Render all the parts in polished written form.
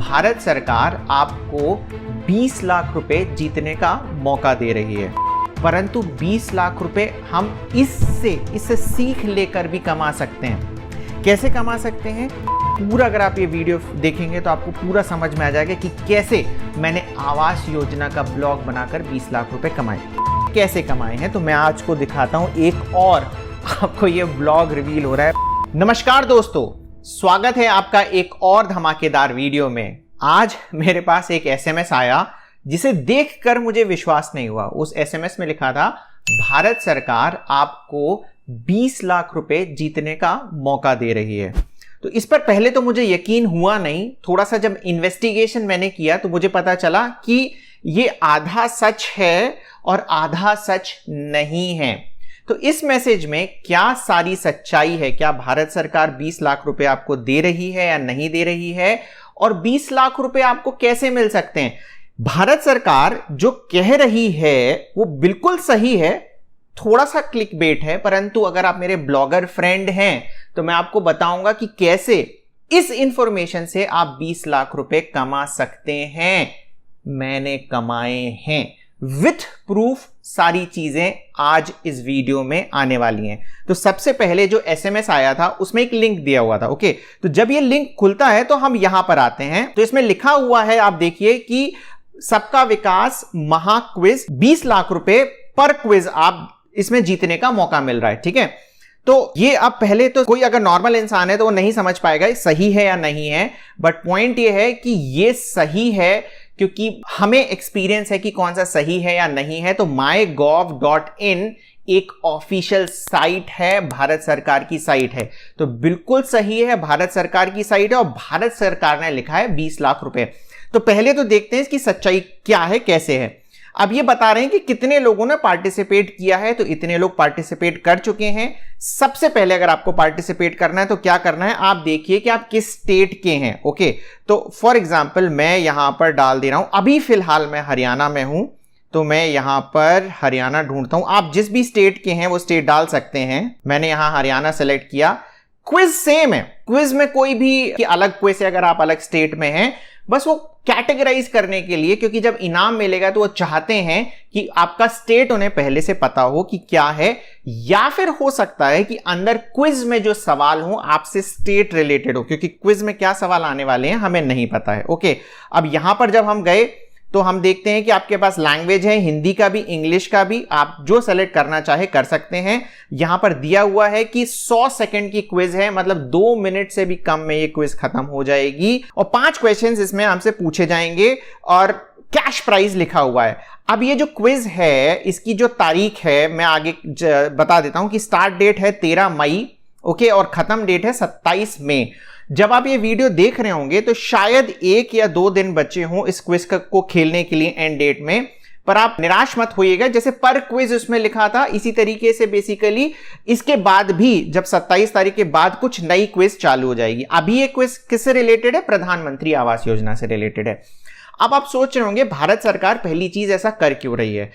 भारत सरकार आपको 20 लाख रुपए जीतने का मौका दे रही है, परंतु 20 लाख रुपए हम इससे सीख लेकर भी कमा सकते हैं। कैसे कमा सकते हैं? पूरा अगर आप ये वीडियो देखेंगे तो आपको पूरा समझ में आ जाएगा कि कैसे मैंने आवास योजना का ब्लॉग बनाकर 20 लाख रुपए कमाए, कैसे कमाए हैं। तो मैं आज को दिखाता हूं, एक और आपको ये ब्लॉग रिवील हो रहा है। नमस्कार दोस्तों, स्वागत है आपका एक और धमाकेदार वीडियो में। आज मेरे पास एक एसएमएस आया जिसे देखकर मुझे विश्वास नहीं हुआ। उस एसएमएस में लिखा था, भारत सरकार आपको 20 लाख रुपए जीतने का मौका दे रही है। तो इस पर पहले तो मुझे यकीन हुआ नहीं। थोड़ा सा जब इन्वेस्टिगेशन मैंने किया तो मुझे पता चला कि ये आधा सच है और आधा सच नहीं है। तो इस मैसेज में क्या सारी सच्चाई है? क्या भारत सरकार 20 लाख रुपए आपको दे रही है या नहीं दे रही है? और 20 लाख रुपए आपको कैसे मिल सकते हैं? भारत सरकार जो कह रही है वो बिल्कुल सही है, थोड़ा सा क्लिकबेट है, परंतु अगर आप मेरे ब्लॉगर फ्रेंड हैं तो मैं आपको बताऊंगा कि कैसे इस इंफॉर्मेशन से आप 20 लाख रुपए कमा सकते हैं। मैंने कमाए हैं विथ प्रूफ। सारी चीजें आज इस वीडियो में आने वाली हैं। तो सबसे पहले जो एसएमएस आया था उसमें एक लिंक दिया हुआ था। ओके, तो जब ये लिंक खुलता है तो हम यहां पर आते हैं। तो इसमें लिखा हुआ है, आप देखिए कि सबका विकास महा क्विज 20 लाख रुपए पर क्विज आप इसमें जीतने का मौका मिल रहा है। ठीक है, तो ये अब पहले तो कोई अगर नॉर्मल इंसान है तो वो नहीं समझ पाएगा सही है या नहीं है, बट पॉइंट ये है कि ये सही है क्योंकि हमें एक्सपीरियंस है कि कौन सा सही है या नहीं है। तो mygov.in एक ऑफिशियल साइट है, भारत सरकार की साइट है, तो बिल्कुल सही है, भारत सरकार की साइट है और भारत सरकार ने लिखा है 20 लाख रुपए। तो पहले तो देखते हैं इसकी सच्चाई क्या है, कैसे है। अब ये बता रहे हैं कि कितने लोगों ने पार्टिसिपेट किया है, तो इतने लोग पार्टिसिपेट कर चुके हैं। सबसे पहले अगर आपको पार्टिसिपेट करना है तो क्या करना है, आप देखिए कि आप किस स्टेट के हैं। ओके, तो फॉर एग्जांपल मैं यहां पर डाल दे रहा हूं, अभी फिलहाल मैं हरियाणा में हूं, तो मैं यहां पर हरियाणा ढूंढता हूं। आप जिस भी स्टेट के हैं वो स्टेट डाल सकते हैं। मैंने यहां हरियाणा सेलेक्ट किया। क्विज सेम है, क्विज में कोई भी अलग क्विज है अगर आप अलग स्टेट में हैं, बस वो कैटेगराइज करने के लिए, क्योंकि जब इनाम मिलेगा तो वो चाहते हैं कि आपका स्टेट उन्हें पहले से पता हो कि क्या है, या फिर हो सकता है कि अंदर क्विज में जो सवाल हो आपसे स्टेट रिलेटेड हो, क्योंकि क्विज में क्या सवाल आने वाले हैं हमें नहीं पता है। ओके, अब यहां पर जब हम गए तो हम देखते हैं कि आपके पास लैंग्वेज है, हिंदी का भी, इंग्लिश का भी, आप जो सेलेक्ट करना चाहे कर सकते हैं। यहां पर दिया हुआ है कि 100 सेकंड की क्विज है, मतलब 2 मिनट से भी कम में ये क्विज खत्म हो जाएगी और 5 क्वेश्चंस इसमें हमसे पूछे जाएंगे और कैश प्राइज लिखा हुआ है। अब ये जो क्विज है इसकी जो तारीख है मैं आगे बता देता हूं कि स्टार्ट डेट है 13 मई, ओके, और खत्म डेट है 27 मई। जब आप ये वीडियो देख रहे होंगे तो शायद 1 या 2 दिन बचे हों इस क्विज को खेलने के लिए एंड डेट में, पर आप निराश मत होइएगा। जैसे पर क्विज उसमें लिखा था, इसी तरीके से बेसिकली इसके बाद भी जब 27 तारीख के बाद कुछ नई क्विज चालू हो जाएगी। अभी ये क्विज किससे रिलेटेड है? प्रधानमंत्री आवास योजना से रिलेटेड है। अब आप सोच रहे होंगे भारत सरकार पहली चीज ऐसा कर क्यों रही है,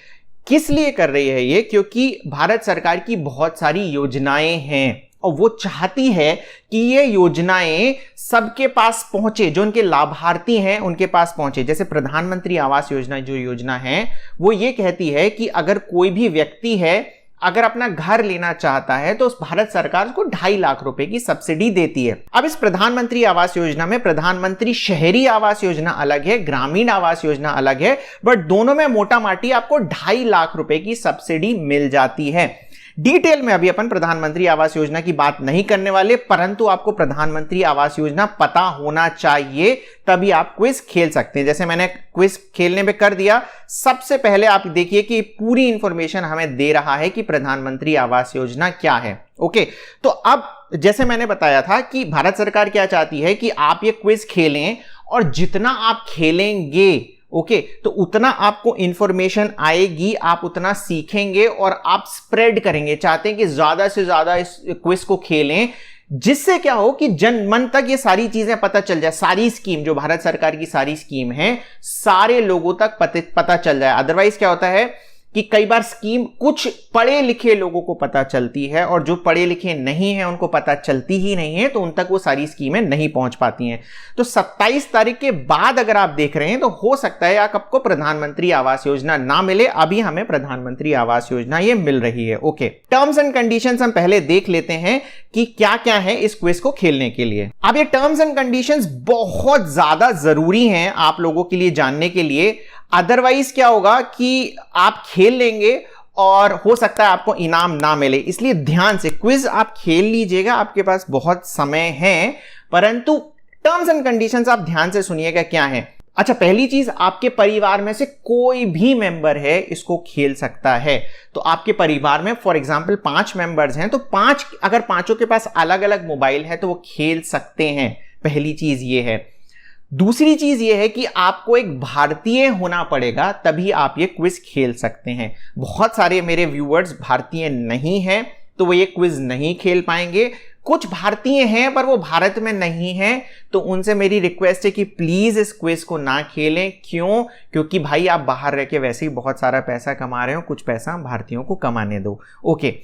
किस लिए कर रही है ये? क्योंकि भारत सरकार की बहुत सारी योजनाएं हैं और वो चाहती है कि ये योजनाएं सबके पास पहुंचे, जो उनके लाभार्थी हैं उनके पास पहुंचे। जैसे प्रधानमंत्री आवास योजना जो योजना है वो ये कहती है कि अगर कोई भी व्यक्ति है अगर अपना घर लेना चाहता है तो उस भारत सरकार को 2.5 लाख रुपए की सब्सिडी देती है। अब इस प्रधानमंत्री आवास योजना में प्रधानमंत्री शहरी आवास योजना अलग है, ग्रामीण आवास योजना अलग है, बट दोनों में मोटा माटी आपको 2.5 लाख रुपए की सब्सिडी मिल जाती है। डिटेल में अभी अपन प्रधानमंत्री आवास योजना की बात नहीं करने वाले, परंतु आपको प्रधानमंत्री आवास योजना पता होना चाहिए, तभी आप क्विज खेल सकते हैं। जैसे मैंने क्विज खेलने पे कर दिया। सबसे पहले आप देखिए कि पूरी इंफॉर्मेशन हमें दे रहा है कि प्रधानमंत्री आवास योजना क्या है। ओके, तो अब जैसे मैंने बताया था कि भारत सरकार क्या चाहती है कि आप ये क्विज खेलें और जितना आप खेलेंगे, ओके, तो उतना आपको इंफॉर्मेशन आएगी, आप उतना सीखेंगे और आप स्प्रेड करेंगे। चाहते हैं कि ज्यादा से ज्यादा इस क्विज को खेलें, जिससे क्या हो कि जन मन तक ये सारी चीजें पता चल जाए, सारी स्कीम जो भारत सरकार की सारी स्कीम है सारे लोगों तक पता चल जाए। अदरवाइज क्या होता है कि कई बार स्कीम कुछ पढ़े लिखे लोगों को पता चलती है और जो पढ़े लिखे नहीं हैं उनको पता चलती ही नहीं है, तो उन तक वो सारी स्कीमें नहीं पहुंच पाती हैं। तो 27 तारीख के बाद अगर आप देख रहे हैं तो हो सकता है आपको प्रधानमंत्री आवास योजना ना मिले। अभी हमें प्रधानमंत्री आवास योजना ये मिल रही है। ओके, टर्म्स एंड कंडीशंस हम पहले देख लेते हैं कि क्या क्या है इस क्विज को खेलने के लिए। अब ये टर्म्स एंड कंडीशंस बहुत ज्यादा जरूरी हैं आप लोगों के लिए जानने के लिए, अदरवाइज क्या होगा कि आप खेल लेंगे और हो सकता है आपको इनाम ना मिले। इसलिए ध्यान से क्विज आप खेल लीजिएगा, आपके पास बहुत समय है, परंतु टर्म्स एंड कंडीशंस आप ध्यान से सुनिएगा क्या है। अच्छा, पहली चीज, आपके परिवार में से कोई भी मेंबर है इसको खेल सकता है। तो आपके परिवार में फॉर एग्जांपल 5 मेंबर्स हैं, तो 5 अगर पांचों के पास अलग अलग मोबाइल है तो वो खेल सकते हैं। पहली चीज ये है। दूसरी चीज ये है कि आपको एक भारतीय होना पड़ेगा, तभी आप ये क्विज खेल सकते हैं। बहुत सारे मेरे व्यूअर्स भारतीय नहीं हैं तो वो ये क्विज नहीं खेल पाएंगे। कुछ भारतीय हैं पर वो भारत में नहीं हैं, तो उनसे मेरी रिक्वेस्ट है कि प्लीज इस क्विज को ना खेलें। क्यों? क्योंकि भाई आप बाहर रह के वैसे ही बहुत सारा पैसा कमा रहे हो, कुछ पैसा भारतीयों को कमाने दो। ओके,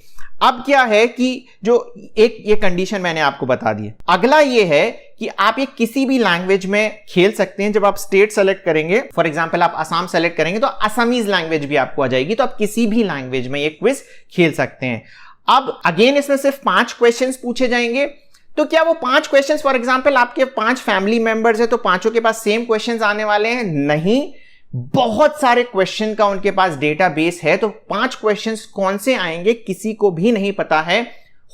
अब क्या है कि जो एक ये कंडीशन मैंने आपको बता दी। अगला ये है कि आप ये किसी भी लैंग्वेज में खेल सकते हैं। जब आप स्टेट सेलेक्ट करेंगे, फॉर एग्जांपल आप असम सेलेक्ट करेंगे तो असमीज लैंग्वेज भी आपको आ जाएगी, तो आप किसी भी लैंग्वेज में ये क्विज खेल सकते हैं। अब अगेन इसमें सिर्फ 5 क्वेश्चंस पूछे जाएंगे। तो क्या वो 5 क्वेश्चंस, फॉर एग्जांपल आपके 5 फैमिली मेंबर्स है तो पांचों के पास सेम क्वेश्चंस आने वाले हैं? नहीं, बहुत सारे क्वेश्चन का उनके पास डेटाबेस है, तो 5 क्वेश्चंस कौन से आएंगे किसी को भी नहीं पता है।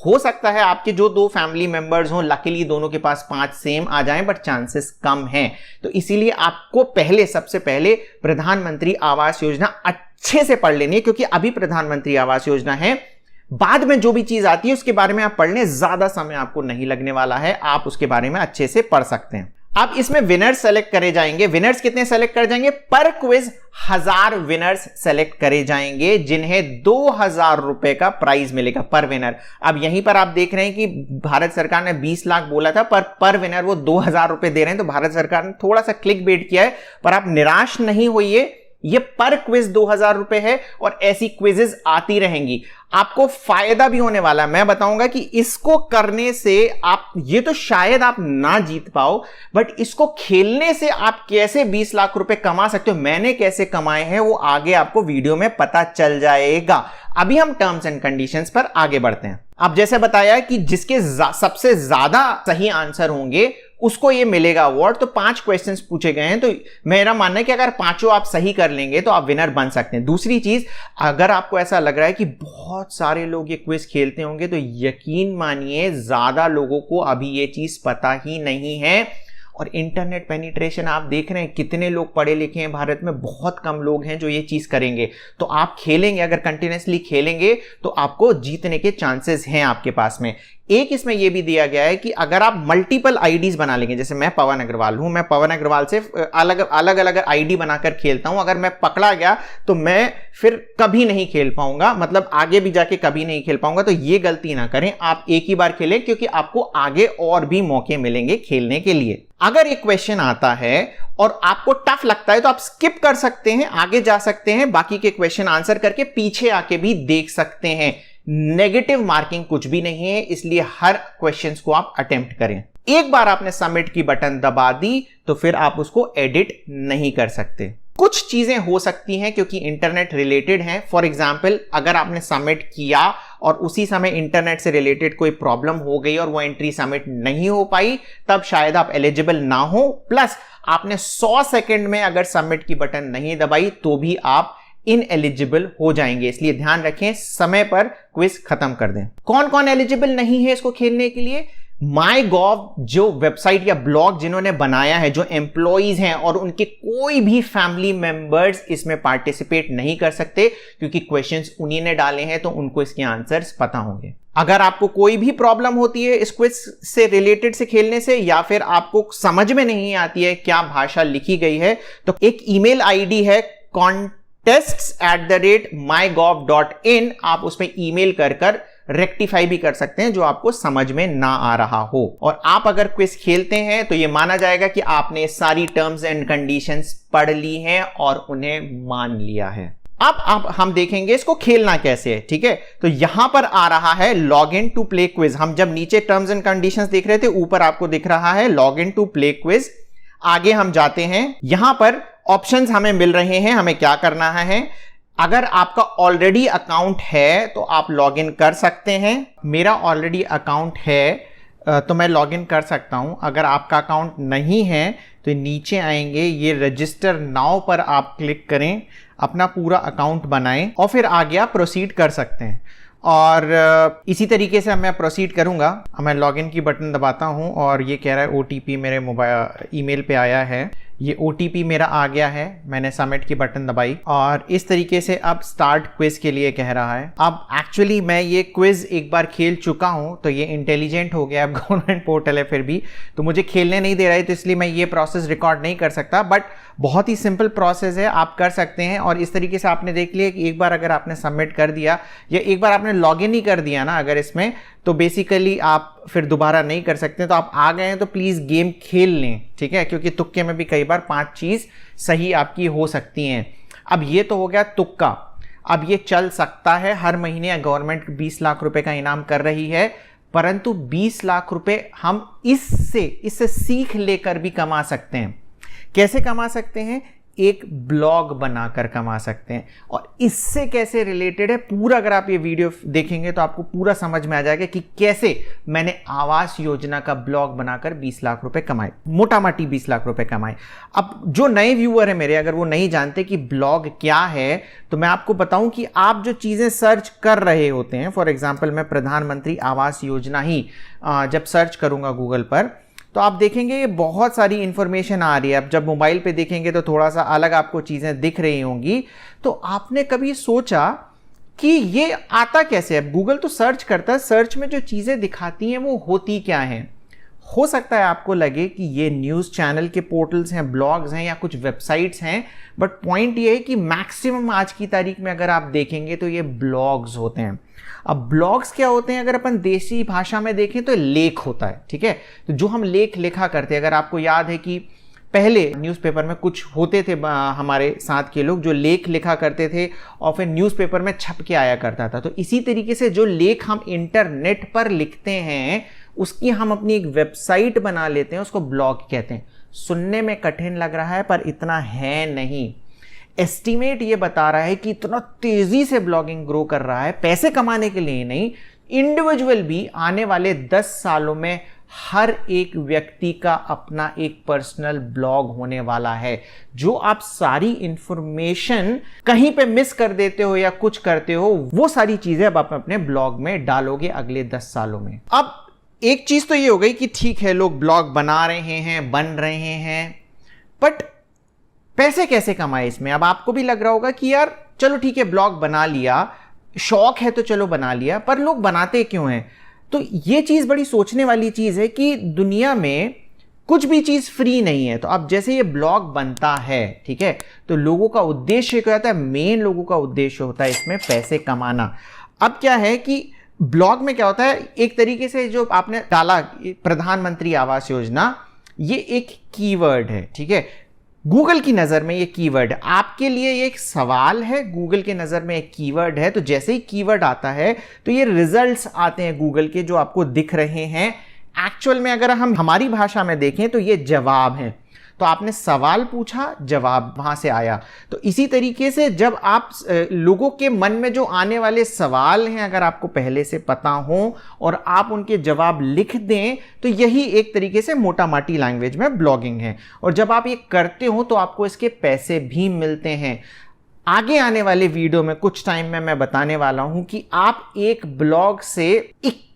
हो सकता है आपके जो 2 फैमिली मेंबर्स हों, लकीली दोनों के पास 5 सेम आ जाएं, बट चांसेस कम हैं। तो इसीलिए आपको सबसे पहले प्रधानमंत्री आवास योजना अच्छे से पढ़ लेनी है, क्योंकि अभी प्रधानमंत्री आवास योजना है, बाद में जो भी चीज आती है उसके बारे में आप पढ़ने, ज्यादा समय आपको नहीं लगने वाला है, आप उसके बारे में अच्छे से पढ़ सकते हैं। अब इसमें विनर्स सेलेक्ट करे जाएंगे। विनर्स कितने सेलेक्ट करे जाएंगे? पर क्विज 1000 विनर्स सेलेक्ट करे जाएंगे, जिन्हें 2000 रुपए का प्राइज मिलेगा पर विनर। अब यहीं पर आप देख रहे हैं कि भारत सरकार ने 20 लाख बोला था, पर विनर वो 2000 रुपए दे रहे हैं। तो भारत सरकार ने थोड़ा सा क्लिक बेट किया है, पर आप निराश नहीं होइए, ये पर क्विज 2000 रुपए है और ऐसी क्विजेस आती रहेंगी। आपको फायदा भी होने वाला है। मैं बताऊंगा कि इसको करने से आप, ये तो शायद आप ना जीत पाओ, बट इसको खेलने से आप कैसे 20 लाख रुपए कमा सकते हो, मैंने कैसे कमाए हैं, वो आगे आपको वीडियो में पता चल जाएगा। अभी हम टर्म्स एंड कंडीशंस पर आगे बढ़ते हैं। अब जैसे बताया कि जिसके सबसे ज्यादा सही आंसर होंगे उसको ये मिलेगा अवार्ड। तो 5 क्वेश्चंस पूछे गए हैं, तो मेरा मानना है कि अगर 5 आप सही कर लेंगे तो आप विनर बन सकते हैं। दूसरी चीज, अगर आपको ऐसा लग रहा है कि बहुत सारे लोग ये क्विज खेलते होंगे, तो यकीन मानिए ज्यादा लोगों को अभी ये चीज पता ही नहीं है। और इंटरनेट पेनिट्रेशन आप देख रहे हैं, कितने लोग पढ़े लिखे हैं भारत में, बहुत कम लोग हैं जो ये चीज करेंगे। तो आप खेलेंगे, अगर कंटिन्यूसली खेलेंगे तो आपको जीतने के चांसेस हैं आपके पास में। एक इसमें यह भी दिया गया है कि अगर आप मल्टीपल आईडीज बना लेंगे, जैसे मैं पवन अग्रवाल हूं, मैं पवन अग्रवाल से अलग अलग आईडी बनाकर खेलता हूं, अगर मैं पकड़ा गया तो मैं फिर कभी नहीं खेल पाऊंगा, मतलब आगे भी जाके कभी नहीं खेल पाऊंगा। तो ये गलती ना करें, आप एक ही बार खेलें, क्योंकि आपको आगे और भी मौके मिलेंगे खेलने के लिए। अगर एक क्वेश्चन आता है और आपको टफ लगता है तो आप स्किप कर सकते हैं, आगे जा सकते हैं, बाकी के क्वेश्चन आंसर करके पीछे आके भी देख सकते हैं। नेगेटिव मार्किंग कुछ भी नहीं है, इसलिए हर क्वेश्चंस को आप अटेम्प्ट करें। एक बार आपने सबमिट की बटन दबा दी तो फिर आप उसको एडिट नहीं कर सकते। कुछ चीजें हो सकती हैं क्योंकि इंटरनेट रिलेटेड हैं। फॉर एग्जाम्पल, अगर आपने सबमिट किया और उसी समय इंटरनेट से रिलेटेड कोई प्रॉब्लम हो गई और वो एंट्री सबमिट नहीं हो पाई, तब शायद आप एलिजिबल ना हो। प्लस आपने 100 सेकंड में अगर सबमिट की बटन नहीं दबाई तो भी आप इनएलिजिबल हो जाएंगे। इसलिए ध्यान रखें, समय पर क्विज खत्म कर दें। कौन कौन एलिजिबल नहीं है इसको खेलने के लिए? माईगॉव जो वेबसाइट या ब्लॉग जिन्होंने बनाया है, जो एम्प्लॉइज हैं और उनके कोई भी फैमिली मेंबर्स इसमें पार्टिसिपेट नहीं कर सकते, क्योंकि क्वेश्चंस उन्हीं ने डाले हैं तो उनको इसके आंसर्स पता होंगे। अगर आपको कोई भी प्रॉब्लम होती है इस क्विज से रिलेटेड से खेलने से, या फिर आपको समझ में नहीं आती है क्या भाषा लिखी गई है, तो एक ईमेल आईडी है contests@mygov.in, आप उसमें ईमेल कर रेक्टिफाई भी कर सकते हैं जो आपको समझ में ना आ रहा हो। और आप अगर क्विज खेलते हैं तो यह माना जाएगा कि आपने सारी टर्म्स एंड कंडीशंस पढ़ ली हैं और उन्हें मान लिया है। अब हम देखेंगे इसको खेलना कैसे है, ठीक है। तो यहां पर आ रहा है log in to play quiz. हम जब नीचे टर्म्स एंड कंडीशंस देख रहे थे, ऊपर आपको दिख रहा है log in to play quiz. आगे हम जाते हैं, यहां पर ऑप्शंस हमें मिल रहे हैं, हमें क्या करना है। अगर आपका ऑलरेडी अकाउंट है तो आप लॉग इन कर सकते हैं। मेरा ऑलरेडी अकाउंट है तो मैं लॉग इन कर सकता हूं। अगर आपका अकाउंट नहीं है तो नीचे आएंगे, ये रजिस्टर नाउ पर आप क्लिक करें, अपना पूरा अकाउंट बनाएं और फिर आगे आप प्रोसीड कर सकते हैं। और इसी तरीके से मैं प्रोसीड करूंगा। मैं लॉगिन की बटन दबाता हूं और ये कह रहा है ओटीपी मेरे मोबाइल ईमेल पे आया है। ये ओटीपी मेरा आ गया है, मैंने सबमिट की बटन दबाई और इस तरीके से अब स्टार्ट क्विज के लिए कह रहा है। अब एक्चुअली मैं ये क्विज एक बार खेल चुका हूं तो ये इंटेलिजेंट हो गया। अब गवर्नमेंट पोर्टल है फिर भी तो मुझे खेलने नहीं दे रहा है, तो इसलिए मैं ये प्रोसेस रिकॉर्ड नहीं कर सकता। बट बहुत ही सिंपल प्रोसेस है, आप कर सकते हैं। और इस तरीके से आपने देख लिया कि एक बार अगर आपने सबमिट कर दिया या एक बार आपने लॉगिन ही कर दिया ना अगर इसमें, तो बेसिकली आप फिर दोबारा नहीं कर सकते। तो आप आ गए हैं तो प्लीज गेम खेल लें, ठीक है, क्योंकि तुक्के में भी कई बार 5 चीज सही आपकी हो सकती हैं। अब ये तो हो गया तुक्का। अब ये चल सकता है, हर महीने गवर्नमेंट 20 लाख रुपए का इनाम कर रही है, परंतु 20 लाख रुपए हम इससे सीख लेकर भी कमा सकते हैं। कैसे कमा सकते हैं? एक ब्लॉग बनाकर कमा सकते हैं। और इससे कैसे रिलेटेड है पूरा, अगर आप ये वीडियो देखेंगे तो आपको पूरा समझ में आ जाएगा कि कैसे मैंने आवास योजना का ब्लॉग बनाकर 20 लाख रुपए कमाए, मोटा मोटी 20 लाख रुपए कमाए। अब जो नए व्यूअर है मेरे, अगर वो नहीं जानते कि ब्लॉग क्या है, तो मैं आपको बताऊं कि आप जो चीजें सर्च कर रहे होते हैं, फॉर एग्जाम्पल मैं प्रधानमंत्री आवास योजना ही जब सर्च करूंगा गूगल पर, तो आप देखेंगे ये बहुत सारी इंफॉर्मेशन आ रही है। अब जब मोबाइल पे देखेंगे तो थोड़ा सा अलग आपको चीज़ें दिख रही होंगी। तो आपने कभी सोचा कि ये आता कैसे है? गूगल तो सर्च करता है, सर्च में जो चीज़ें दिखाती हैं वो होती क्या हैं? हो सकता है आपको लगे कि ये न्यूज़ चैनल के पोर्टल्स हैं, ब्लॉग्स हैं या कुछ वेबसाइट्स हैं, बट पॉइंट ये है कि मैक्सिमम आज की तारीख में अगर आप देखेंगे तो ये ब्लॉग्स होते हैं। अब ब्लॉग्स क्या होते हैं? अगर अपन देसी भाषा में देखें तो लेख होता है, ठीक है। तो जो हम लेख लिखा करते हैं, अगर आपको याद है कि पहले न्यूज़पेपर में कुछ होते थे हमारे साथ के लोग जो लेख लिखा करते थे और फिर न्यूज़पेपर में छप के आया करता था। तो इसी तरीके से जो लेख हम इंटरनेट पर लिखते हैं उसकी हम अपनी एक वेबसाइट बना लेते हैं, उसको ब्लॉग कहते हैं। सुनने में कठिन लग रहा है पर इतना है नहीं। एस्टीमेट ये बता रहा है कि इतना तेजी से ब्लॉगिंग ग्रो कर रहा है, पैसे कमाने के लिए नहीं, इंडिविजुअल भी आने वाले 10 सालों में हर एक व्यक्ति का अपना एक पर्सनल ब्लॉग होने वाला है। जो आप सारी इंफॉर्मेशन कहीं पे मिस कर देते हो या कुछ करते हो, वो सारी चीजें अब आप अपने ब्लॉग में डालोगे अगले 10 सालों में। अब एक चीज तो ये हो गई कि ठीक है लोग ब्लॉग बना रहे हैं, बन रहे हैं, बट पैसे कैसे कमाए इसमें? अब आपको भी लग रहा होगा कि यार चलो ठीक है ब्लॉग बना लिया, शौक है तो चलो बना लिया, पर लोग बनाते क्यों हैं? तो ये चीज बड़ी सोचने वाली चीज है कि दुनिया में कुछ भी चीज फ्री नहीं है। तो अब जैसे ये ब्लॉग बनता है, ठीक है, तो लोगों का उद्देश्य क्या होता है? मेन लोगों का उद्देश्य होता है इसमें पैसे कमाना। अब क्या है कि ब्लॉग में क्या होता है, एक तरीके से जो आपने डाला प्रधानमंत्री आवास योजना, ये एक कीवर्ड है, ठीक है। गूगल की नज़र में ये कीवर्ड आपके लिए ये एक सवाल है, गूगल के नज़र में एक कीवर्ड है। तो जैसे ही कीवर्ड आता है तो ये रिजल्ट्स आते हैं गूगल के जो आपको दिख रहे हैं। एक्चुअल में अगर हम हमारी भाषा में देखें तो ये जवाब है। तो आपने सवाल पूछा, जवाब वहां से आया। तो इसी तरीके से जब आप लोगों के मन में जो आने वाले सवाल हैं अगर आपको पहले से पता हो और आप उनके जवाब लिख दें, तो यही एक तरीके से मोटा माटी लैंग्वेज में ब्लॉगिंग है। और जब आप ये करते हो तो आपको इसके पैसे भी मिलते हैं। आगे आने वाले वीडियो में कुछ टाइम में मैं बताने वाला हूं कि आप एक ब्लॉग से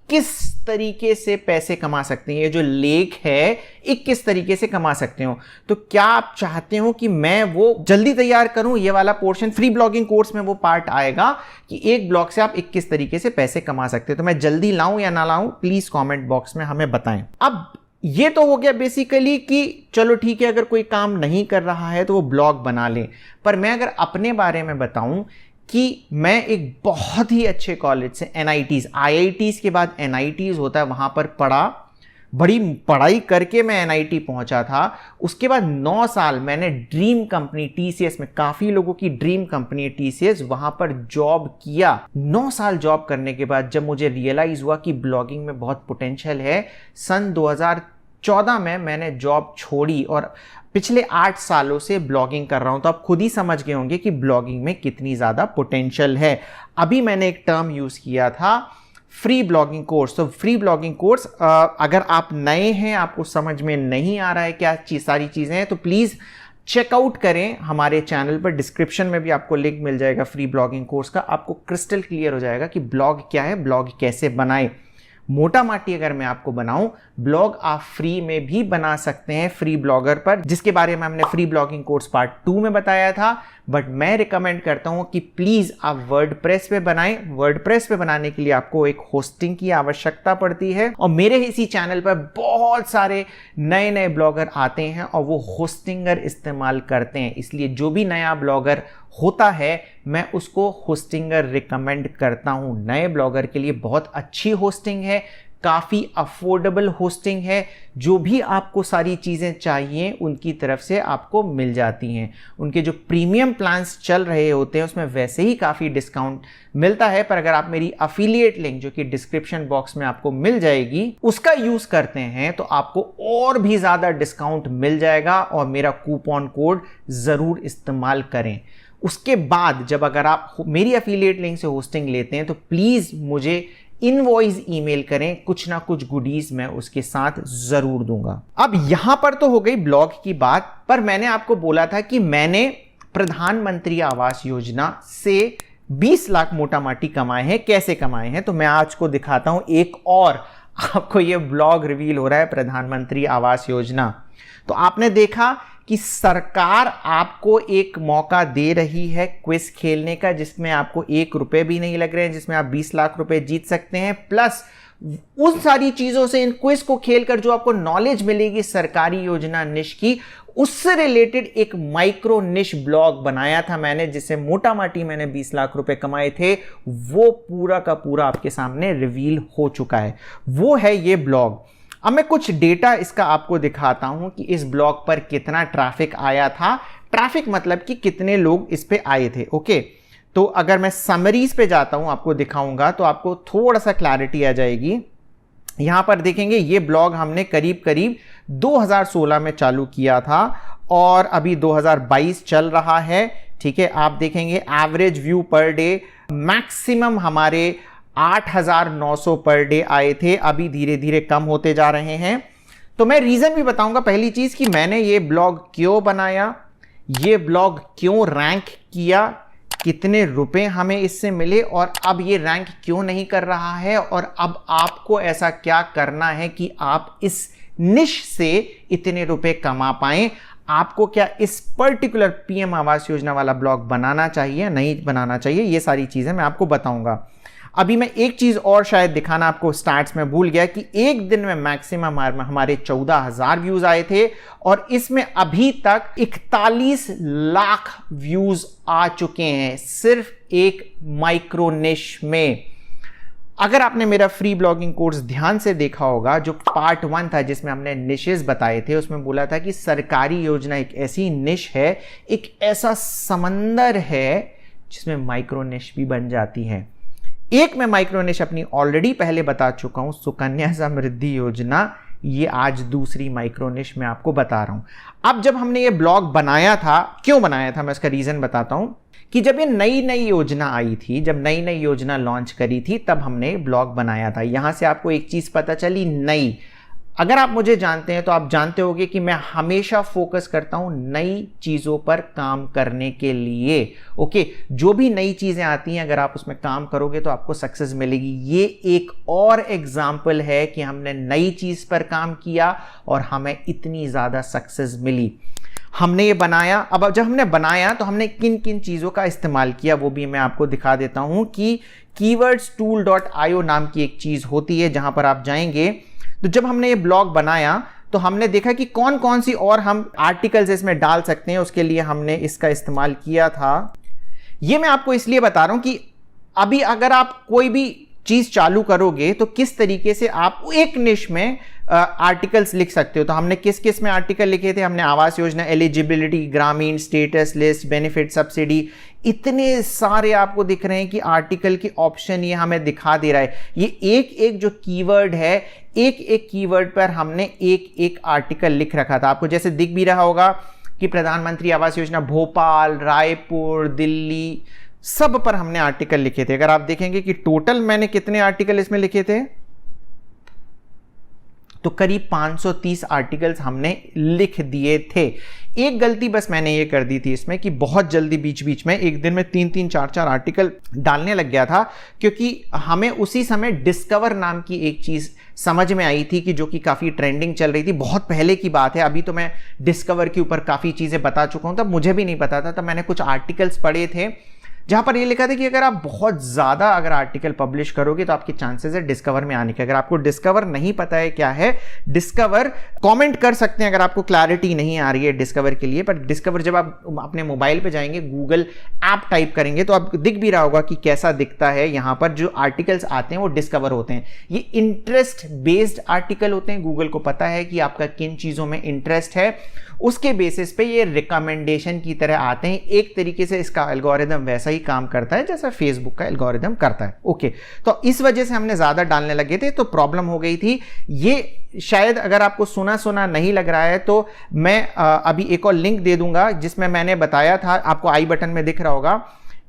किस तरीके से पैसे कमा सकते हैं। ये जो लेख है 21 तरीके से कमा सकते हो। तो क्या आप चाहते हो कि मैं वो जल्दी तैयार करूं? ये वाला पोर्शन फ्री ब्लॉगिंग कोर्स में वो पार्ट आएगा कि एक ब्लॉग से आप 21 तरीके से पैसे कमा सकते हो। तो मैं जल्दी लाऊं या ना लाऊं, प्लीज कमेंट बॉक्स में हमें बताएं। अब ये तो हो गया बेसिकली कि चलो ठीक है अगर कोई काम नहीं कर रहा है तो वो ब्लॉग बना ले। पर मैं अगर अपने बारे में बताऊं कि मैं एक बहुत ही अच्छे कॉलेज से NITs, IITs के बाद NITs होता है, वहां पर पढ़ा। बड़ी पढ़ाई करके मैं एनआईटी पहुंचा था। उसके बाद 9 साल मैंने ड्रीम कंपनी टीसीएस में, काफ़ी लोगों की ड्रीम कंपनी है टीसीएस, वहां पर जॉब किया। 9 साल जॉब करने के बाद जब मुझे रियलाइज़ हुआ कि ब्लॉगिंग में बहुत पोटेंशियल है, सन 2014 में मैंने जॉब छोड़ी और पिछले 8 सालों से ब्लॉगिंग कर रहा हूं। तो आप खुद ही समझ गए होंगे कि ब्लॉगिंग में कितनी ज़्यादा पोटेंशियल है। अभी मैंने एक टर्म यूज़ किया था, फ्री ब्लॉगिंग कोर्स। तो फ्री ब्लॉगिंग कोर्स, अगर आप नए हैं, आपको समझ में नहीं आ रहा है क्या सारी चीज़ें हैं, तो प्लीज़ चेकआउट करें हमारे चैनल पर। डिस्क्रिप्शन में भी आपको लिंक मिल जाएगा फ्री ब्लॉगिंग कोर्स का। आपको क्रिस्टल क्लियर हो जाएगा कि ब्लॉग क्या है, ब्लॉग कैसे बनाएं। मोटा माटी अगर मैं आपको बनाऊं, ब्लॉग आप फ्री में भी बना सकते हैं फ्री ब्लॉगर पर, जिसके बारे में हमने फ्री ब्लॉगिंग कोर्स पार्ट 2 में बताया था। बट मैं रिकमेंड करता हूं कि प्लीज आप वर्डप्रेस पे बनाएं। वर्डप्रेस पे बनाने के लिए आपको एक होस्टिंग की आवश्यकता पड़ती है, और मेरे इसी चैनल पर बहुत सारे नए नए ब्लॉगर आते हैं और वो होस्टिंगर इस्तेमाल करते हैं। इसलिए जो भी नया ब्लॉगर होता है मैं उसको होस्टिंगर रिकमेंड करता हूं। नए ब्लॉगर के लिए बहुत अच्छी होस्टिंग है, काफ़ी अफोर्डेबल होस्टिंग है। जो भी आपको सारी चीज़ें चाहिए उनकी तरफ से आपको मिल जाती हैं। उनके जो प्रीमियम प्लान्स चल रहे होते हैं उसमें वैसे ही काफ़ी डिस्काउंट मिलता है, पर अगर आप मेरी अफिलिएट लिंक जो कि डिस्क्रिप्शन बॉक्स में आपको मिल जाएगी उसका यूज़ करते हैं तो आपको और भी ज़्यादा डिस्काउंट मिल जाएगा। और मेरा कूपन कोड ज़रूर इस्तेमाल करें। उसके बाद जब अगर आप मेरी अफिलिएट लिंक से होस्टिंग लेते हैं तो प्लीज़ मुझे इनवॉइस ईमेल करें, कुछ ना कुछ गुडीज मैं उसके साथ जरूर दूंगा। अब यहां पर तो हो गई ब्लॉग की बात, पर मैंने आपको बोला था कि मैंने प्रधानमंत्री आवास योजना से 20 लाख मोटा माटी कमाए हैं। कैसे कमाए हैं तो मैं आज को दिखाता हूं। एक और आपको यह ब्लॉग रिवील हो रहा है प्रधानमंत्री आवास योजना। तो आपने देखा कि सरकार आपको एक मौका दे रही है क्विज खेलने का, जिसमें आपको 1 रुपए भी नहीं लग रहे हैं, जिसमें आप 20 लाख रुपए जीत सकते हैं। प्लस उन सारी चीजों से, इन क्विज को खेलकर जो आपको नॉलेज मिलेगी सरकारी योजना निश की, उससे रिलेटेड एक माइक्रो निश ब्लॉग बनाया था मैंने, जिससे मोटा माटी मैंने 20 लाख रुपए कमाए थे। वो पूरा का पूरा आपके सामने रिवील हो चुका है। वो है ये ब्लॉग। अब मैं कुछ डेटा इसका आपको दिखाता हूं कि इस ब्लॉग पर कितना ट्रैफिक आया था। ट्रैफिक मतलब कि कितने लोग इस पे आए थे। ओके, तो अगर मैं समरीज पे जाता हूं आपको दिखाऊंगा तो आपको थोड़ा सा क्लैरिटी आ जाएगी। यहां पर देखेंगे ये ब्लॉग हमने करीब करीब 2016 में चालू किया था और अभी 2022 चल रहा है। ठीक है, आप देखेंगे average view per day maximum हमारे 8,900 पर डे आए थे। अभी धीरे धीरे कम होते जा रहे हैं। तो मैं रीजन भी बताऊंगा। पहली चीज कि मैंने ये ब्लॉग क्यों बनाया, ये ब्लॉग क्यों रैंक किया, कितने रुपए हमें इससे मिले, और अब ये रैंक क्यों नहीं कर रहा है, और अब आपको ऐसा क्या करना है कि आप इस निश से इतने रुपए कमा पाएं। आपको क्या इस पर्टिकुलर पीएम आवास योजना वाला ब्लॉग बनाना चाहिए, नहीं बनाना चाहिए, ये सारी चीजें मैं आपको बताऊंगा। अभी मैं एक चीज और शायद दिखाना आपको स्टार्ट्स में भूल गया कि एक दिन में मैक्सिमम हमारे 14,000 व्यूज आए थे, और इसमें अभी तक 41 लाख व्यूज आ चुके हैं सिर्फ एक माइक्रो निश में। अगर आपने मेरा फ्री ब्लॉगिंग कोर्स ध्यान से देखा होगा, जो पार्ट 1 था जिसमें हमने निशेस बताए थे, उसमें बोला था कि सरकारी योजना एक ऐसी निश है, एक ऐसा समंदर है जिसमें माइक्रो निश भी बन जाती है। एक मैं माइक्रो निश अपनी ऑलरेडी पहले बता चुका हूं, सुकन्या समृद्धि योजना। ये आज दूसरी माइक्रो निश मैं आपको बता रहा हूं। अब जब हमने ये ब्लॉग बनाया था, क्यों बनाया था मैं इसका रीजन बताता हूं कि जब ये नई नई योजना आई थी, जब नई नई योजना लॉन्च करी थी, तब हमने ब्लॉग बनाया था। यहां से आपको एक चीज पता चली नई। अगर आप मुझे जानते हैं तो आप जानते होंगे कि मैं हमेशा फोकस करता हूं नई चीजों पर काम करने के लिए। ओके, जो भी नई चीजें आती हैं अगर आप उसमें काम करोगे तो आपको सक्सेस मिलेगी। ये एक और एग्जाम्पल है कि हमने नई चीज पर काम किया और हमें इतनी ज्यादा सक्सेस मिली। हमने ये बनाया। अब जब हमने बनाया तो हमने किन किन चीज़ों का इस्तेमाल किया वो भी मैं आपको दिखा देता हूं कि keywords-tool.io नाम की एक चीज़ होती है जहां पर आप जाएंगे। तो जब हमने ये ब्लॉग बनाया तो हमने देखा कि कौन कौन सी और हम आर्टिकल्स इसमें डाल सकते हैं, उसके लिए हमने इसका इस्तेमाल किया था। ये मैं आपको इसलिए बता रहा हूं कि अभी अगर आप कोई भी चीज चालू करोगे तो किस तरीके से आप एक निश में आर्टिकल्स लिख सकते हो। तो हमने किस किस में आर्टिकल लिखे थे, हमने आवास योजना, एलिजिबिलिटी, ग्रामीण, स्टेटस लिस्ट, बेनिफिट, सब्सिडी, इतने सारे आपको दिख रहे हैं कि आर्टिकल के ऑप्शन ये हमें दिखा दे रहा है। ये एक एक जो कीवर्ड है, एक एक कीवर्ड पर हमने एक एक आर्टिकल लिख रखा था। आपको जैसे दिख भी रहा होगा कि प्रधानमंत्री आवास योजना भोपाल, रायपुर, दिल्ली, सब पर हमने आर्टिकल लिखे थे। अगर आप देखेंगे कि टोटल मैंने कितने आर्टिकल इसमें लिखे थे, तो करीब 530 आर्टिकल्स हमने लिख दिए थे। एक गलती बस मैंने ये कर दी थी इसमें कि बहुत जल्दी बीच बीच में एक दिन में 3-3, 4-4 आर्टिकल डालने लग गया था, क्योंकि हमें उसी समय डिस्कवर नाम की एक चीज समझ में आई थी कि जो कि काफी ट्रेंडिंग चल रही थी। बहुत पहले की बात है, अभी तो मैं डिस्कवर के ऊपर काफी चीजें बता चुका हूं, तब मुझे भी नहीं पता था। तब मैंने कुछ आर्टिकल्स पढ़े थे जहां पर ये लिखा था कि अगर आप बहुत ज्यादा अगर आर्टिकल पब्लिश करोगे तो आपके चांसेस है डिस्कवर में आने के। अगर आपको डिस्कवर नहीं पता है क्या है डिस्कवर, कमेंट कर सकते हैं अगर आपको क्लैरिटी नहीं आ रही है डिस्कवर के लिए। पर डिस्कवर जब आप अपने मोबाइल पे जाएंगे, गूगल ऐप टाइप करेंगे तो आपको दिख भी रहा होगा कि कैसा दिखता है। यहां पर जो आर्टिकल्स आते हैं वो डिस्कवर होते हैं। ये इंटरेस्ट बेस्ड आर्टिकल होते हैं। गूगल को पता है कि आपका किन चीजों में इंटरेस्ट है, उसके बेसिस पे ये रिकमेंडेशन की तरह आते हैं। एक तरीके से इसका एल्गोरिदम वैसा ही काम करता है जैसा फेसबुक का एल्गोरिदम करता है। ओके, तो इस वजह से हमने ज्यादा डालने लगे थे तो प्रॉब्लम हो गई थी। ये शायद अगर आपको सुना सुना नहीं लग रहा है तो मैं अभी एक और लिंक दे दूंगा जिसमें मैंने बताया था, आपको आई बटन में दिख रहा होगा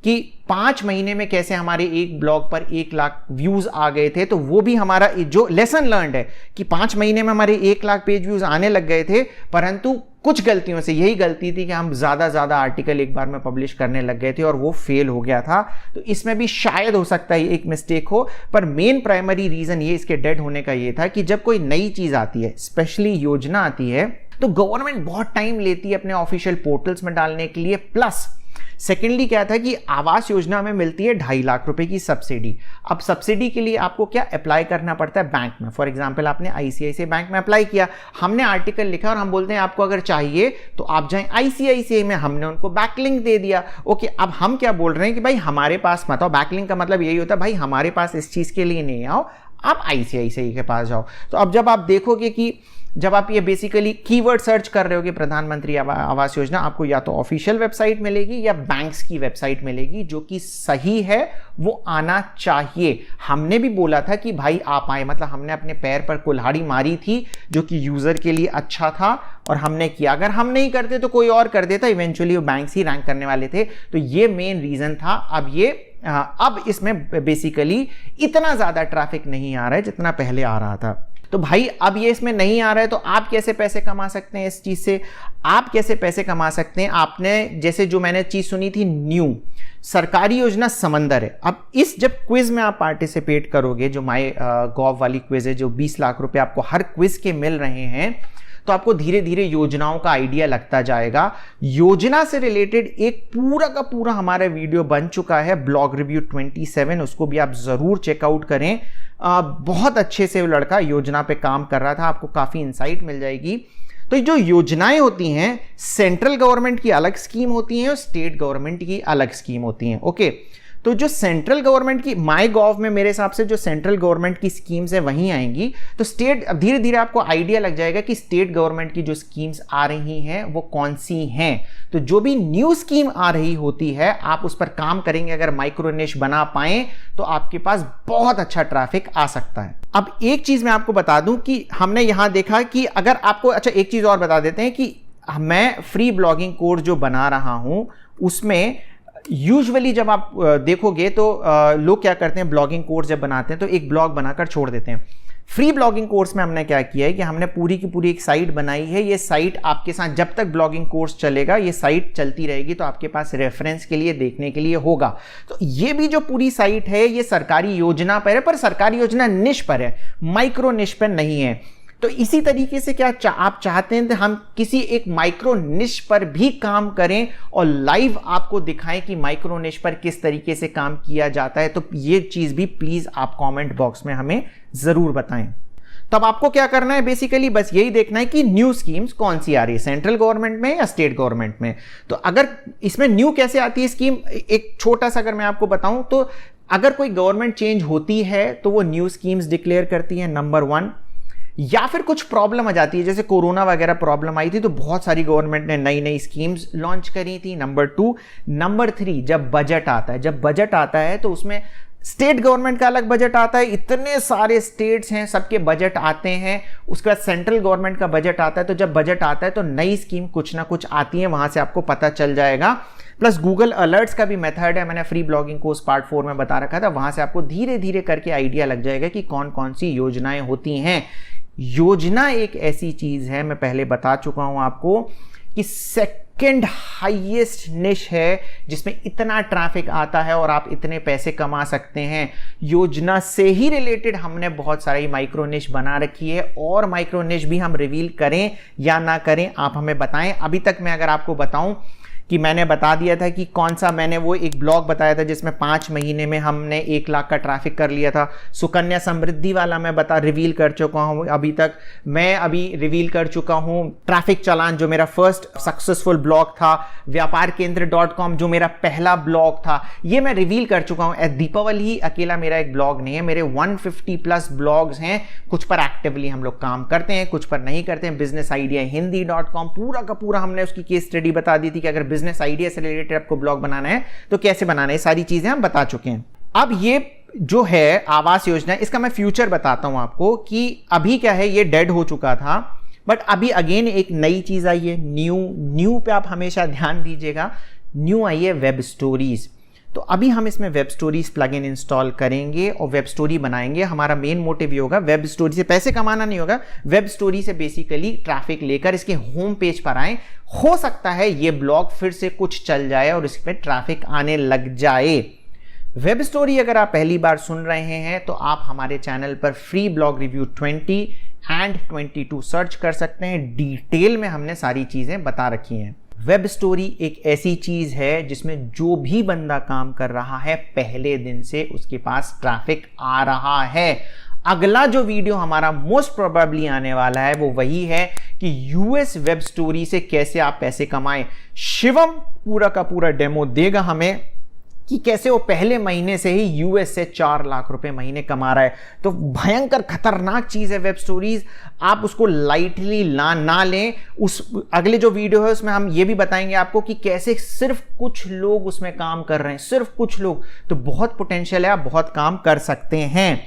कि 5 महीने में कैसे हमारे एक ब्लॉग पर 1 लाख व्यूज आ गए थे। तो वो भी हमारा जो लेसन लर्नड है कि 5 महीने में हमारे 1 लाख पेज व्यूज आने लग गए थे, परंतु कुछ गलतियों से यही गलती थी कि हम ज्यादा आर्टिकल एक बार में पब्लिश करने लग गए थे और वो फेल हो गया था। तो इसमें भी शायद हो सकता है एक मिस्टेक हो, पर मेन प्राइमरी रीजन ये इसके डेड होने का ये था कि जब कोई नई चीज आती है, स्पेशली योजना आती है, तो गवर्नमेंट बहुत टाइम लेती है अपने ऑफिशियल पोर्टल्स में डालने के लिए। प्लस सेकेंडली क्या था कि आवास योजना में मिलती है 2.5 लाख रुपए की सब्सिडी। अब सब्सिडी के लिए आपको क्या अप्लाई करना पड़ता है बैंक में। फॉर एग्जांपल आपने आईसीआईसीआई बैंक में अप्लाई किया, हमने आर्टिकल लिखा और हम बोलते हैं आपको अगर चाहिए तो आप जाएं आईसीआईसीआई में, हमने उनको बैकलिंक दे दिया। ओके, अब हम क्या बोल रहे हैं कि भाई हमारे पास मत आओ। बैकलिंक का मतलब यही होता है भाई हमारे पास इस चीज के लिए नहीं आओ, आप आईसीआईसीआई के पास जाओ। तो अब जब आप देखोगे कि जब आप ये बेसिकली कीवर्ड सर्च कर रहे हो कि प्रधानमंत्री आवास योजना, आपको या तो ऑफिशियल वेबसाइट मिलेगी या बैंक्स की वेबसाइट मिलेगी जो कि सही है, वो आना चाहिए। हमने भी बोला था कि भाई आप आए, मतलब हमने अपने पैर पर कुल्हाड़ी मारी थी जो कि यूजर के लिए अच्छा था और हमने किया। अगर हम नहीं करते तो कोई और कर देता, इवेंचुअली वो बैंक्स ही रैंक करने वाले थे। तो ये मेन रीजन था। अब इसमें बेसिकली इतना ज्यादा ट्रैफिक नहीं आ रहा है जितना पहले आ रहा था। तो भाई अब ये इसमें नहीं आ रहा है तो आप कैसे पैसे कमा सकते हैं इस चीज से? आप कैसे पैसे कमा सकते हैं? आपने जैसे जो मैंने चीज सुनी थी, न्यू सरकारी योजना समंदर है। अब इस जब क्विज में आप पार्टिसिपेट करोगे, जो माई गॉव वाली क्विज है, जो 20 लाख रुपए आपको हर क्विज के मिल रहे हैं, तो आपको धीरे धीरे योजनाओं का आइडिया लगता जाएगा। योजना से रिलेटेड एक पूरा का पूरा हमारा वीडियो बन चुका है, ब्लॉग रिव्यू 27, उसको भी आप जरूर चेकआउट करें। बहुत अच्छे से वो लड़का योजना पे काम कर रहा था, आपको काफी इंसाइट मिल जाएगी। तो जो योजनाएं होती हैं, सेंट्रल गवर्नमेंट की अलग स्कीम होती हैं और स्टेट गवर्नमेंट की अलग स्कीम होती हैं। ओके, तो जो सेंट्रल गवर्नमेंट की माई गॉव में मेरे हिसाब से जो सेंट्रल गवर्नमेंट की स्कीम्स है वहीं आएंगी। तो स्टेट, धीरे धीरे आपको आइडिया लग जाएगा कि स्टेट गवर्नमेंट की जो स्कीम्स आ रही हैं वो कौन सी हैं। तो जो भी न्यू स्कीम आ रही होती है, आप उस पर काम करेंगे, अगर माइक्रो निश बना पाए तो आपके पास बहुत अच्छा ट्रैफिक आ सकता है। अब एक चीज मैं आपको बता दूं कि हमने यहां देखा कि अगर आपको, अच्छा एक चीज और बता देते हैं कि मैं फ्री ब्लॉगिंग कोर्स जो बना रहा हूं उसमें यूजुअली जब आप देखोगे तो लोग क्या करते हैं, ब्लॉगिंग कोर्स जब बनाते हैं तो एक ब्लॉग बनाकर छोड़ देते हैं। फ्री ब्लॉगिंग कोर्स में हमने क्या किया है कि हमने पूरी की पूरी एक साइट बनाई है। ये साइट आपके साथ जब तक ब्लॉगिंग कोर्स चलेगा ये साइट चलती रहेगी, तो आपके पास रेफरेंस के लिए, देखने के लिए होगा। तो ये भी जो पूरी साइट है ये सरकारी योजना पर है, पर सरकारी योजना निश पर है, माइक्रो निश पर नहीं है। तो इसी तरीके से क्या आप चाहते हैं कि हम किसी एक माइक्रो निश पर भी काम करें और लाइव आपको दिखाएं कि माइक्रो निश पर किस तरीके से काम किया जाता है, तो ये चीज भी प्लीज आप कमेंट बॉक्स में हमें जरूर बताएं। तब आपको क्या करना है, बेसिकली बस यही देखना है कि न्यू स्कीम्स कौन सी आ रही है, सेंट्रल गवर्नमेंट में या स्टेट गवर्नमेंट में। तो अगर इसमें न्यू कैसे आती है स्कीम, एक छोटा सा अगर मैं आपको बताऊं तो अगर कोई गवर्नमेंट चेंज होती है तो वो न्यू स्कीम्स डिक्लेयर करती है, नंबर 1, या फिर कुछ प्रॉब्लम आ जाती है, जैसे कोरोना वगैरह प्रॉब्लम आई थी तो बहुत सारी गवर्नमेंट ने नई नई स्कीम्स लॉन्च करी थी, नंबर 2। नंबर 3, जब बजट आता है, जब बजट आता है तो उसमें स्टेट गवर्नमेंट का अलग बजट आता है, इतने सारे स्टेट्स हैं, सबके बजट आते हैं, उसके बाद सेंट्रल गवर्नमेंट का बजट आता है, तो जब बजट आता है तो नई स्कीम कुछ ना कुछ आती है, वहां से आपको पता चल जाएगा। प्लस गूगल अलर्ट्स का भी मेथड है, मैंने फ्री ब्लॉगिंग कोर्स पार्ट 4 में बता रखा था, वहां से आपको धीरे धीरे करके आइडिया लग जाएगा कि कौन कौन सी योजनाएं होती हैं। योजना एक ऐसी चीज है, मैं पहले बता चुका हूं आपको, कि सेकंड हाईएस्ट निश है जिसमें इतना ट्रैफिक आता है और आप इतने पैसे कमा सकते हैं। योजना से ही रिलेटेड हमने बहुत सारी माइक्रो निश बना रखी है, और माइक्रो निश भी हम रिवील करें या ना करें आप हमें बताएं। अभी तक मैं अगर आपको बताऊं कि मैंने बता दिया था कि कौन सा, मैंने वो एक ब्लॉग बताया था जिसमें 5 महीने में हमने 1 लाख का ट्रैफिक कर लिया था। सुकन्या समृद्धि वाला मैं रिवील कर चुका हूं अभी तक। मैं अभी रिवील कर चुका हूं ट्रैफिक चालान, जो मेरा फर्स्ट सक्सेसफुल ब्लॉग था। व्यापार केंद्र.com जो मेरा पहला ब्लॉग था, ये मैं रिवील कर चुका हूं। दीपावली ही अकेला मेरा एक ब्लॉग नहीं है, मेरे 150 प्लस ब्लॉग्स हैं। कुछ पर एक्टिवली हम लोग काम करते हैं, कुछ पर नहीं करते हैं। बिजनेस आइडिया हिंदी.com पूरा का पूरा हमने उसकी केस स्टडी बता दी थी कि अगर बिजनेस आइडिया से रिलेटेड आपको ब्लॉग बनाना है तो कैसे बनाना है, सारी चीजें हम बता चुके हैं। अब ये जो है आवास योजना, इसका मैं फ्यूचर बताता हूं आपको कि अभी क्या है, ये डेड हो चुका था, बट अभी अगेन एक नई चीज आई है। न्यू पे आप हमेशा ध्यान दीजिएगा। न्यू आई है वेब स्टोरीज। तो अभी हम इसमें वेब स्टोरीज प्लगइन इंस्टॉल करेंगे और वेब स्टोरी बनाएंगे। हमारा मेन मोटिव ये होगा, वेब स्टोरी से पैसे कमाना नहीं होगा, वेब स्टोरी से बेसिकली ट्रैफिक लेकर इसके होम पेज पर आए। हो सकता है ये ब्लॉग फिर से कुछ चल जाए और इस पर ट्रैफिक आने लग जाए। वेब स्टोरी अगर आप पहली बार सुन रहे हैं तो आप हमारे चैनल पर free blog review 20 and 22 search कर सकते हैं। डिटेल में हमने सारी चीजें बता रखी हैं। वेब स्टोरी एक ऐसी चीज है जिसमें जो भी बंदा काम कर रहा है पहले दिन से उसके पास ट्रैफिक आ रहा है। अगला जो वीडियो हमारा मोस्ट प्रोबेबली आने वाला है वो वही है कि यूएस वेब स्टोरी से कैसे आप पैसे कमाएं। शिवम पूरा का पूरा डेमो देगा हमें कि कैसे वो पहले महीने से ही यूएस से 4 लाख रुपए महीने कमा रहा है। तो भयंकर खतरनाक चीज है वेब स्टोरीज, आप उसको लाइटली ना लें। उस अगले जो वीडियो है उसमें हम ये भी बताएंगे आपको कि कैसे सिर्फ कुछ लोग उसमें काम कर रहे हैं, सिर्फ कुछ लोग। तो बहुत पोटेंशियल है, आप बहुत काम कर सकते हैं।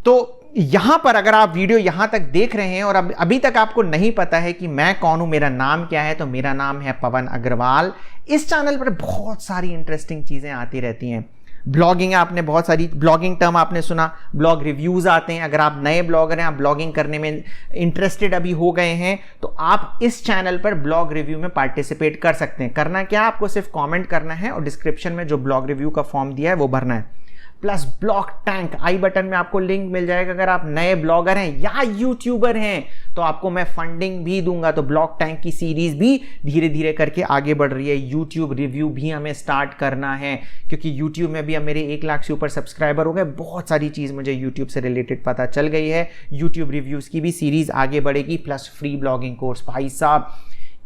तो यहां पर अगर आप वीडियो यहां तक देख रहे हैं और अभी तक आपको नहीं पता है कि मैं कौन हूं, मेरा नाम क्या है, तो मेरा नाम है पवन अग्रवाल। इस चैनल पर बहुत सारी इंटरेस्टिंग चीजें आती रहती हैं। ब्लॉगिंग, आपने बहुत सारी ब्लॉगिंग टर्म आपने सुना, ब्लॉग रिव्यूज आते हैं। अगर आप नए ब्लॉगर हैं, आप ब्लॉगिंग करने में इंटरेस्टेड अभी हो गए हैं, तो आप इस चैनल पर ब्लॉग रिव्यू में पार्टिसिपेट कर सकते हैं। करना क्या, आपको सिर्फ कमेंट करना है और डिस्क्रिप्शन में जो ब्लॉग रिव्यू का फॉर्म दिया है वो भरना है। प्लस ब्लॉग टैंक, आई बटन में आपको लिंक मिल जाएगा। अगर आप नए ब्लॉगर हैं या यूट्यूबर हैं तो आपको मैं फंडिंग भी दूंगा। तो ब्लॉग टैंक की सीरीज भी धीरे धीरे करके आगे बढ़ रही है। यूट्यूब रिव्यू भी हमें स्टार्ट करना है, क्योंकि यूट्यूब में भी अब मेरे 1 लाख से ऊपर सब्सक्राइबर हो गए। बहुत सारी चीज़ मुझे यूट्यूब से रिलेटेड पता चल गई है। यूट्यूब रिव्यूज़ की भी सीरीज आगे बढ़ेगी। प्लस फ्री ब्लॉगिंग कोर्स, भाई साहब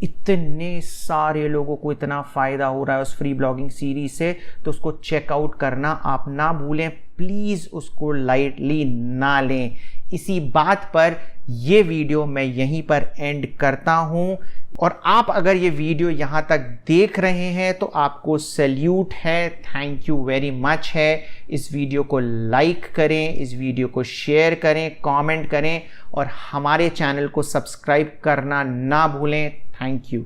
इतने सारे लोगों को इतना फ़ायदा हो रहा है उस फ्री ब्लॉगिंग सीरीज से, तो उसको चेकआउट करना आप ना भूलें प्लीज़, उसको लाइटली ना लें। इसी बात पर ये वीडियो मैं यहीं पर एंड करता हूँ। और आप अगर ये वीडियो यहाँ तक देख रहे हैं तो आपको सैल्यूट है, थैंक यू वेरी मच है। इस वीडियो को लाइक करें, इस वीडियो को शेयर करें, कमेंट करें और हमारे चैनल को सब्सक्राइब करना ना भूलें। Thank you.